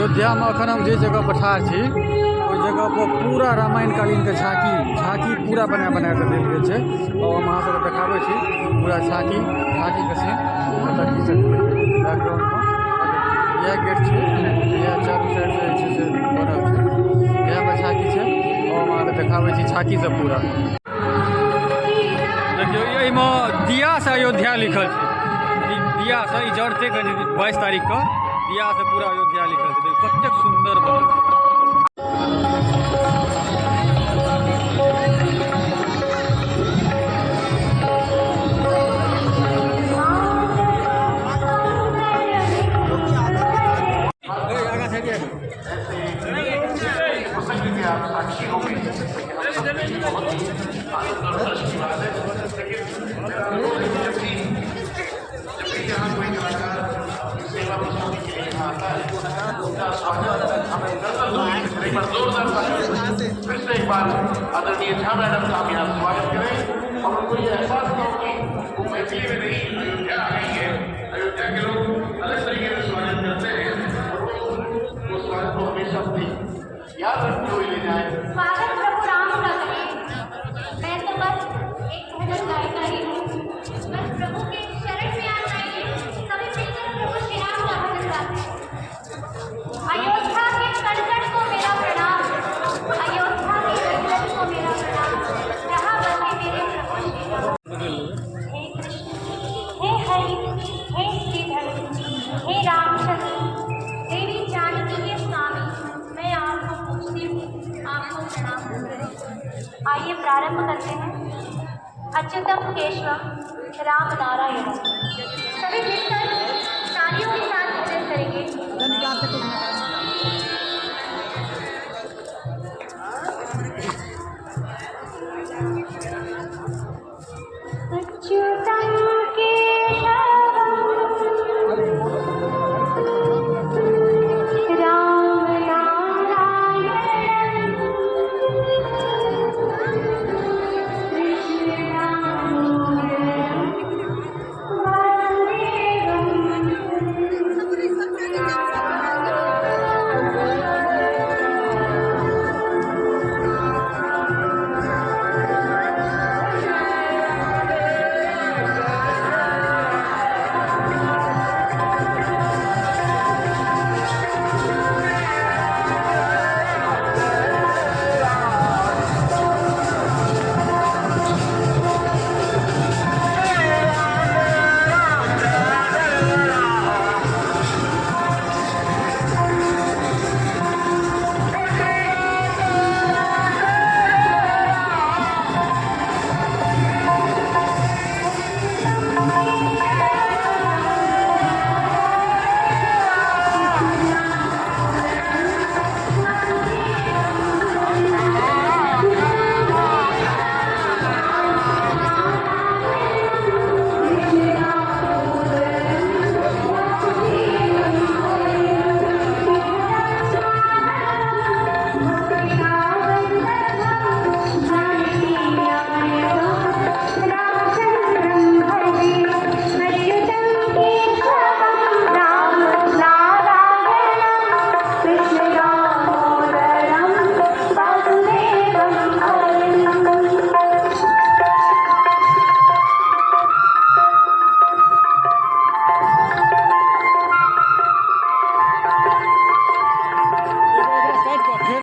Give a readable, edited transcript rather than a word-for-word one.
अयोध्या में अखन हम जे जगह पर ठाढ़ छी ओहि जगह पर पूरा रामायण कालीन के झाँकी पूरा बना के देल गेल छै और हम अहाँ सबके देखाबै छी पूरा झाँकी के सीन मतलब की सब बैकग्राउंड में यह गेट छै यह चारू साइड से छै से बनल छै यह में झाँकी छै और हम अहाँके देखाबै छी झाँकी सब पूरा देखियो एहिमे दिया से अयोध्या लिखल छै दिया से ई जड़ते 22 तारीख के दिया से पूरा अयोध्या लिखल छै कतेक सुंदर बनल छै फिर से एक बार आदरणीय झा मैडम का हम यहाँ स्वागत करें और उनको ये एहसास हो कि वो मैथिली में नहीं अयोध्या आ गई है। अयोध्या के लोग अलग तरीके से स्वागत करते हैं और वो स्वागत को हमेशा अपनी याद रखते हुए ले जाए। स्वागत प्रभु राम का करें। मैं तो बस एक भजन गायिका ही हूँ। बस प्रभु के शरण में आ जाइए, सभी मिलकर प्रभु श्री राम का भजन गाते हैं। अयोध्या के कण-कण को मेरा प्रणाम, अयोध्या के कण-कण को मेरा प्रणाम। जहाँ बसे मेरे प्रभु श्री राम। हे कृष्ण, हे हरि, हे श्रीधर, हे रामचंद्र, देवी जानकी के स्वामी, मैं आपको पूछती हूँ, आपको प्रणाम करती हूँ। आइए प्रारंभ करते हैं। अच्युतम केशवम राम नारायण। सभी मिलकर तालियों के साथ भजन करेंगे।